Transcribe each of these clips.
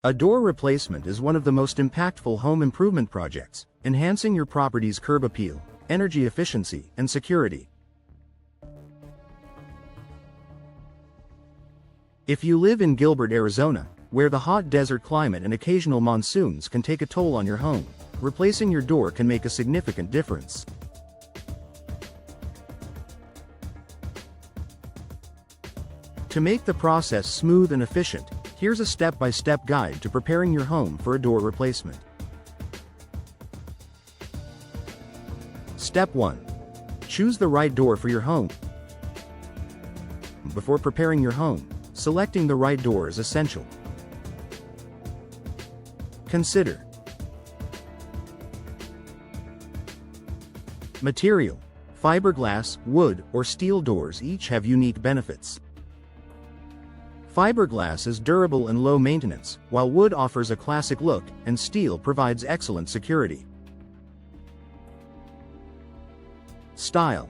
A door replacement is one of the most impactful home improvement projects, enhancing your property's curb appeal, energy efficiency, and security. If you live in Gilbert, Arizona, where the hot desert climate and occasional monsoons can take a toll on your home, replacing your door can make a significant difference. To make the process smooth and efficient, here's a step-by-step guide to preparing your home for a door replacement. Step 1. Choose the right door for your home. Before preparing your home, selecting the right door is essential. Consider material. Fiberglass, wood, or steel doors each have unique benefits. Fiberglass is durable and low maintenance, while wood offers a classic look, and steel provides excellent security. Style.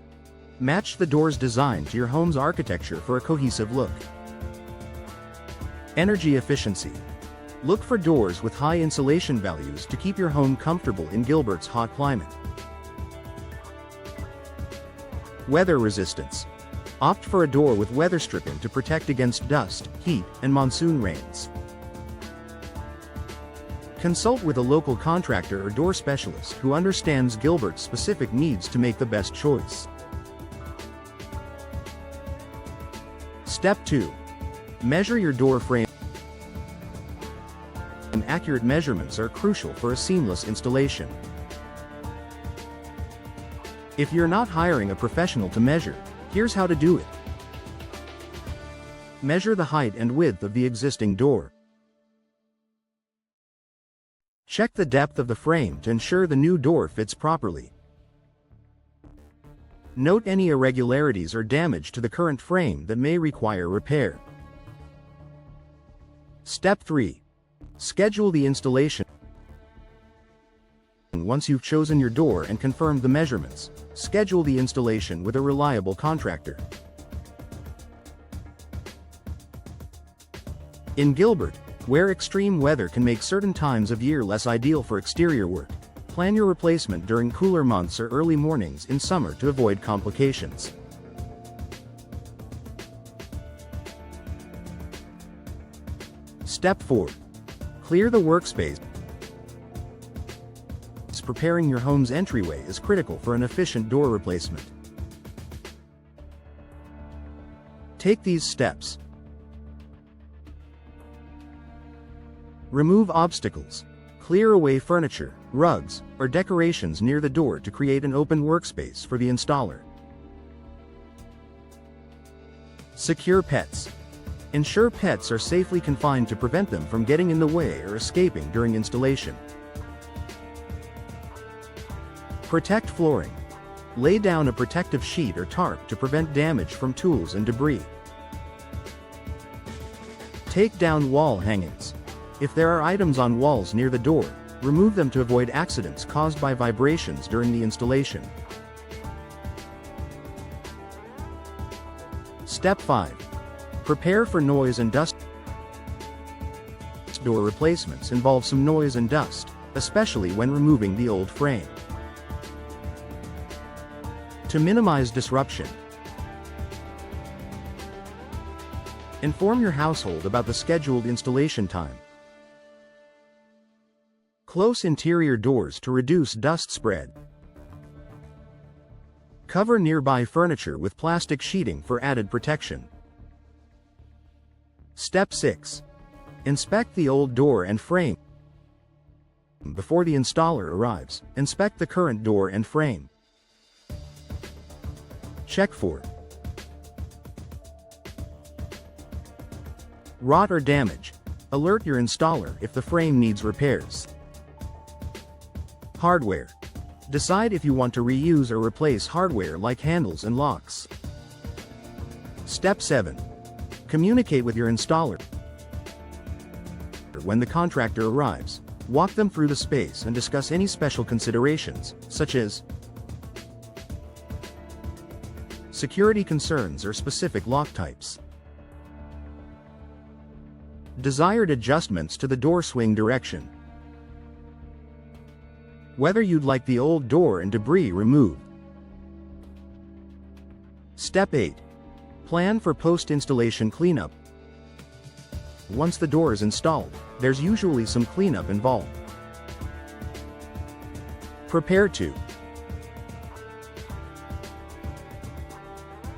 Match the door's design to your home's architecture for a cohesive look. Energy efficiency. Look for doors with high insulation values to keep your home comfortable in Gilbert's hot climate. Weather resistance. Opt for a door with weather stripping to protect against dust, heat, and monsoon rains. Consult with a local contractor or door specialist who understands Gilbert's specific needs to make the best choice. Step 2. Measure your door frame. Accurate measurements are crucial for a seamless installation. If you're not hiring a professional to measure, here's how to do it. Measure the height and width of the existing door. Check the depth of the frame to ensure the new door fits properly. Note any irregularities or damage to the current frame that may require repair. Step 3. Schedule the installation. Once you've chosen your door and confirmed the measurements, schedule the installation with a reliable contractor. In Gilbert, where extreme weather can make certain times of year less ideal for exterior work, plan your replacement during cooler months or early mornings in summer to avoid complications. Step 4. Clear the workspace. Preparing your home's entryway is critical for an efficient door replacement. Take these steps. Remove obstacles. Clear away furniture, rugs, or decorations near the door to create an open workspace for the installer. Secure pets. Ensure pets are safely confined to prevent them from getting in the way or escaping during installation. Protect flooring. Lay down a protective sheet or tarp to prevent damage from tools and debris. Take down wall hangings. If there are items on walls near the door, remove them to avoid accidents caused by vibrations during the installation. Step 5. Prepare for noise and dust. Door replacements involve some noise and dust, especially when removing the old frame. To minimize disruption, inform your household about the scheduled installation time. Close interior doors to reduce dust spread. Cover nearby furniture with plastic sheeting for added protection. Step 6. Inspect the old door and frame. Before the installer arrives, inspect the current door and frame. Check for rot or damage. Alert your installer if the frame needs repairs. Hardware. Decide if you want to reuse or replace hardware like handles and locks. Step 7. Communicate with your installer. When the contractor arrives, walk them through the space and discuss any special considerations, such as security concerns or specific lock types. Desired adjustments to the door swing direction. Whether you'd like the old door and debris removed. Step 8. Plan for post-installation cleanup. Once the door is installed, there's usually some cleanup involved. Prepare to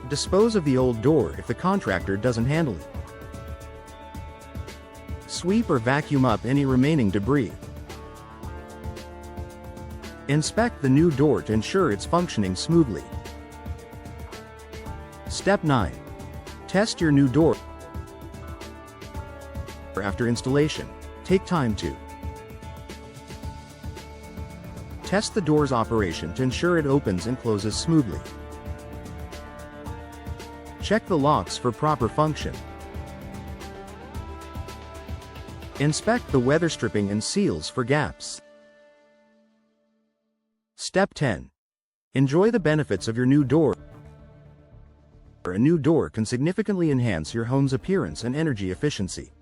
dispose of the old door if the contractor doesn't handle it. Sweep or vacuum up any remaining debris. Inspect the new door to ensure it's functioning smoothly. Step 9. Test your new door. After installation, take time to test the door's operation to ensure it opens and closes smoothly. Check the locks for proper function. Inspect the weather stripping and seals for gaps. Step 10. Enjoy the benefits of your new door. A new door can significantly enhance your home's appearance and energy efficiency.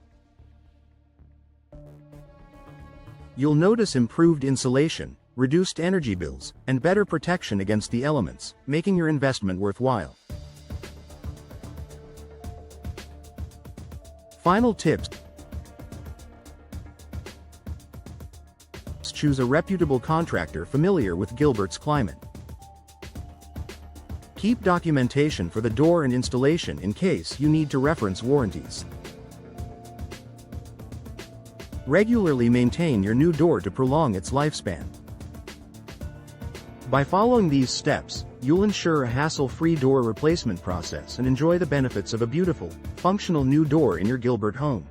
You'll notice improved insulation, reduced energy bills, and better protection against the elements, making your investment worthwhile. Final tips. Choose a reputable contractor familiar with Gilbert's climate. Keep documentation for the door and installation in case you need to reference warranties. Regularly maintain your new door to prolong its lifespan. By following these steps, you'll ensure a hassle-free door replacement process and enjoy the benefits of a beautiful, functional new door in your Gilbert home.